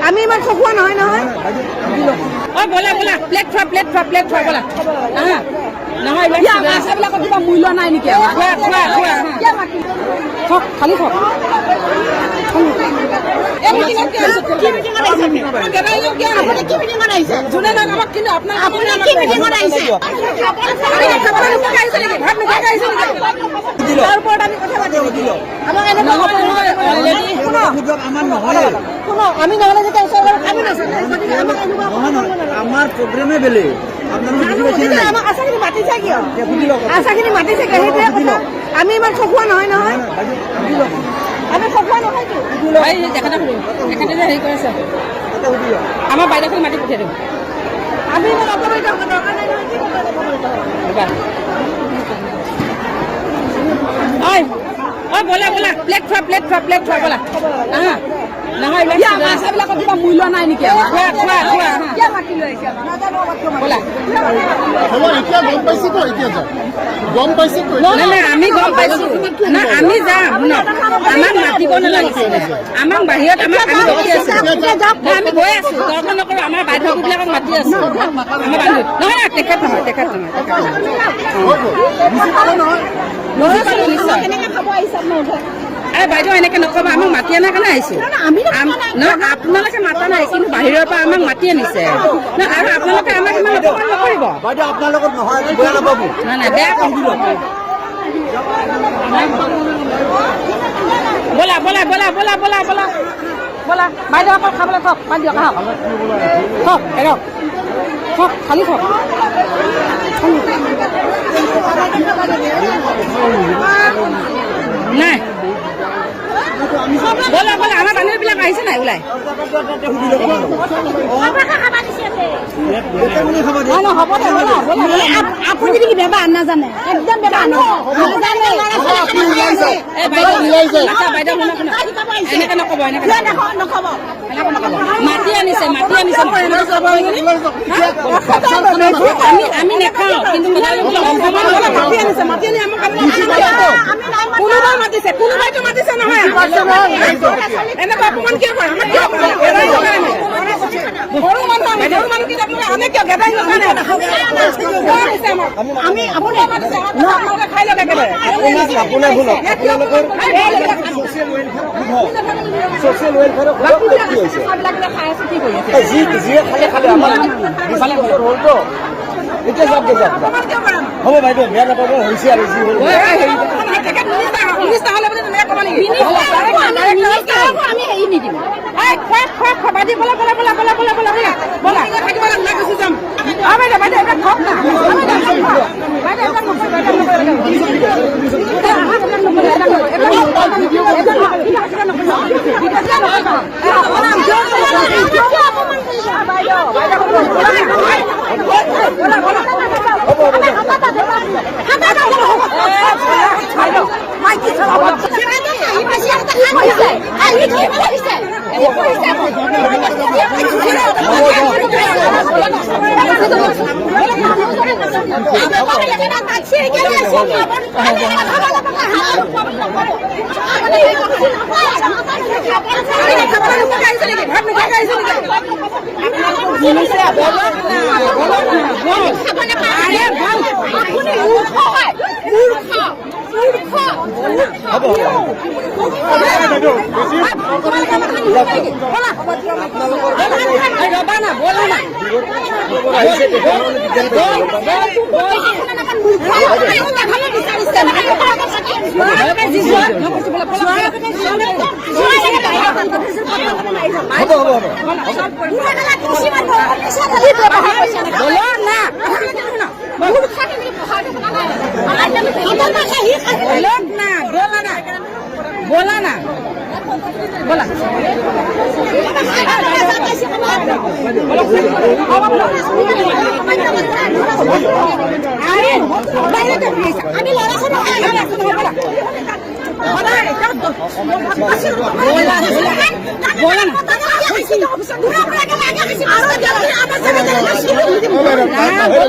আমি ইমান খোৱা নহয় নহয় বলা বলা প্লেট থোৱা বলা নহয় বিলাকৰ কিবা মূল্য নাই নেকি খালি খোৱা আমি নহলে আমাৰ প্ৰোগ্ৰামে বেলে আশাখিনি মাতিছে কিয় আশাখিনি মাতিছে সেইটোৱে আমি ইমান খোৱা নহয় নহয় আমি খোৱা নহয়তো এখেতে হেৰি কৰিছে আমাৰ বাইদেউখিনি মাতি পঠিয়াই দিম আমি ইমান অপৰাধ দৰকাৰ নাই নহয় বলা বলা প্লেট থোৱা বলা নহয় বিলাকৰ কিবা মূল্য নাই নেকি বলা আমি গম পাইছো না আমি যাম ন আমাক মাতিব নালাগিছিলে আমাক বাহিৰত আমি ৰখি আছো আমি গৈ আছো দৰ্শন নকৰো আমাৰ বাইদেউবিলাকক মাতি আছো আমাৰ বাহিৰত নহয় তেখেত বাইদেউ এনেকে নকবা আমাক মাতি অনাৰ কাৰণে আহিছো আপোনালোকে মাতা নাই কিন্তু বাহিৰৰ পৰা আমাক মাতি আনিছে আৰু আপোনালোকে আমাক ইমান অপমান নকৰিব নাই বেয়া বলা বলা বলা বলা বলা বলা বলা বাইদেউ অকল খাবলৈ থক পানী দিয়ক থক খালি থক নাই বলা বলা আমাৰ মানুহবিলাক আহিছে নাই ওলাই আপুনি কি বেবা নাজানে একদম বেবা এনেকে নকব মাতি আনিছে আমি নেখাওঁ কিন্তু কোনোবাই মাতিছে কোনোবাইতো মাতিছে নহয় এনেকুৱা অপমান কিয় কৰে সৰু মানুহ কি আনে কিয় গেদাই নকানে আমি আপোনাক খাই লগে সোশ্যাল ওয়েলফেয়ার এতিয়া যাওক হ'ব বাইদেউ বেয়া নাপাব হৈছে আৰু যি बोला ना बोला बोला